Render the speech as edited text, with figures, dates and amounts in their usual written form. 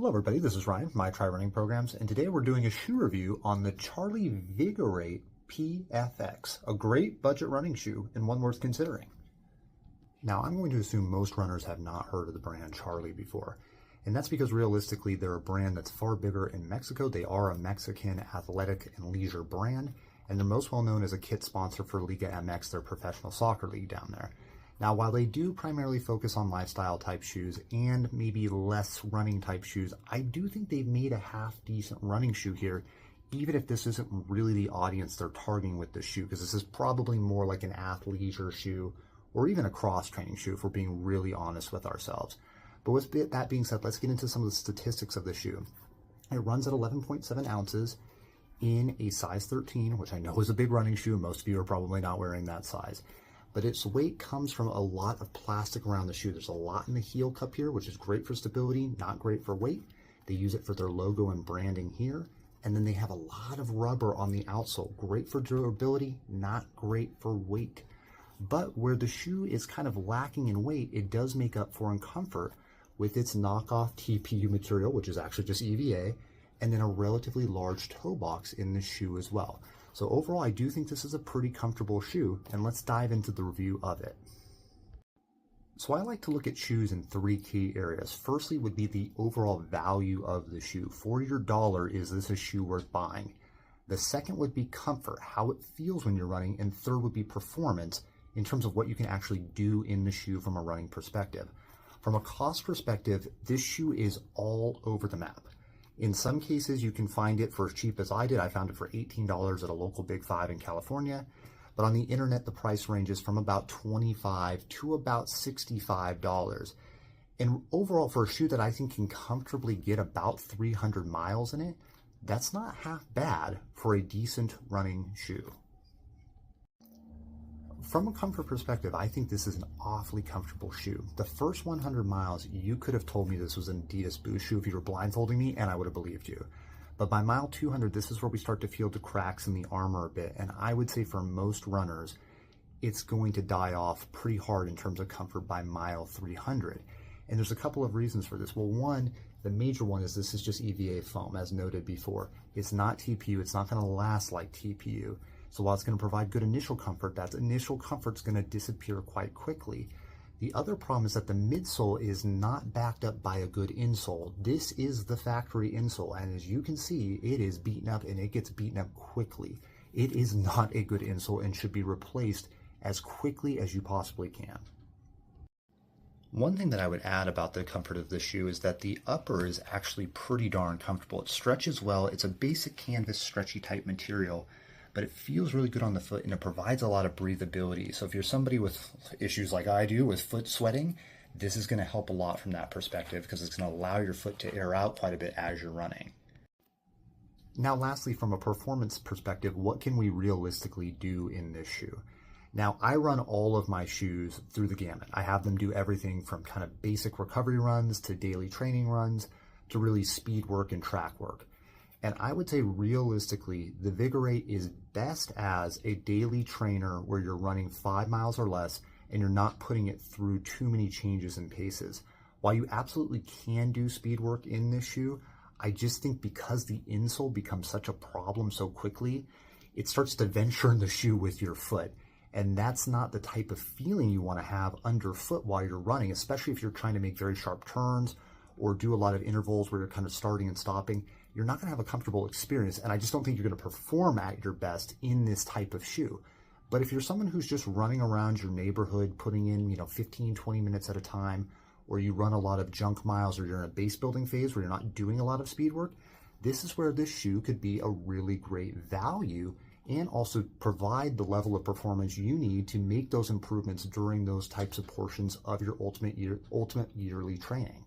Hello everybody, this is Ryan from My Try Running Programs, and today we're doing a shoe review on the Charly Vigorate PFX, a great budget running shoe and one worth considering. Now I'm going to assume most runners have not heard of the brand Charly before, and that's because realistically they're a brand that's far bigger in Mexico. They are a Mexican athletic and leisure brand, and they're most well known as a kit sponsor for Liga MX, their professional soccer league down there. Now, while they do primarily focus on lifestyle type shoes and maybe less running type shoes, I do think they've made a half decent running shoe here, even if this isn't really the audience they're targeting with this shoe, because this is probably more like an athleisure shoe or even a cross training shoe if we're being really honest with ourselves. But with that being said, let's get into some of the statistics of the shoe. It runs at 11.7 ounces in a size 13, which I know is a big running shoe. Most of you are probably not wearing that size. But its weight comes from a lot of plastic around the shoe. There's a lot in the heel cup here, which is great for stability, not great for weight. They use it for their logo and branding here. And then they have a lot of rubber on the outsole. Great for durability, not great for weight. But where the shoe is kind of lacking in weight, it does make up for in comfort with its knockoff TPU material, which is actually just EVA, and then a relatively large toe box in the shoe as well. So overall, I do think this is a pretty comfortable shoe, and let's dive into the review of it. So I like to look at shoes in three key areas. Firstly would be the overall value of the shoe. For your dollar, is this a shoe worth buying? The second would be comfort, how it feels when you're running, and third would be performance in terms of what you can actually do in the shoe from a running perspective. From a cost perspective, this shoe is all over the map. In some cases, you can find it for as cheap as I did. I found it for $18 at a local Big Five in California. But on the internet, the price ranges from about $25 to about $65. And overall, for a shoe that I think can comfortably get about 300 miles in it, that's not half bad for a decent running shoe. From a comfort perspective, I think this is an awfully comfortable shoe. The first 100 miles, you could have told me this was an Adidas Boost shoe if you were blindfolding me, and I would have believed you. But by mile 200, this is where we start to feel the cracks in the armor a bit, and I would say for most runners, it's going to die off pretty hard in terms of comfort by mile 300. And there's a couple of reasons for this. Well, one, the major one is this is just EVA foam, as noted before. It's not TPU. It's not going to last like TPU. So while it's going to provide good initial comfort, that initial comfort's going to disappear quite quickly. The other problem is that the midsole is not backed up by a good insole. This is the factory insole, and as you can see, it is beaten up, and it gets beaten up quickly. It is not a good insole and should be replaced as quickly as you possibly can. One thing that I would add about the comfort of this shoe is that the upper is actually pretty darn comfortable. It stretches well. It's a basic canvas stretchy type material, but it feels really good on the foot and it provides a lot of breathability. So if you're somebody with issues like I do with foot sweating, this is going to help a lot from that perspective because it's going to allow your foot to air out quite a bit as you're running. Now lastly, from a performance perspective, what can we realistically do in this shoe? Now I run all of my shoes through the gamut. I have them do everything from kind of basic recovery runs to daily training runs to really speed work and track work. And I would say realistically, the Vigorate is best as a daily trainer where you're running 5 miles or less and you're not putting it through too many changes and paces. While you absolutely can do speed work in this shoe, I just think because the insole becomes such a problem so quickly, it starts to venture in the shoe with your foot. And that's not the type of feeling you want to have underfoot while you're running, especially if you're trying to make very sharp turns or do a lot of intervals where you're kind of starting and stopping. You're not going to have a comfortable experience, and I just don't think you're going to perform at your best in this type of shoe. But if you're someone who's just running around your neighborhood, putting in 15, 20 minutes at a time, or you run a lot of junk miles, or you're in a base building phase where you're not doing a lot of speed work, this is where this shoe could be a really great value and also provide the level of performance you need to make those improvements during those types of portions of your ultimate yearly training.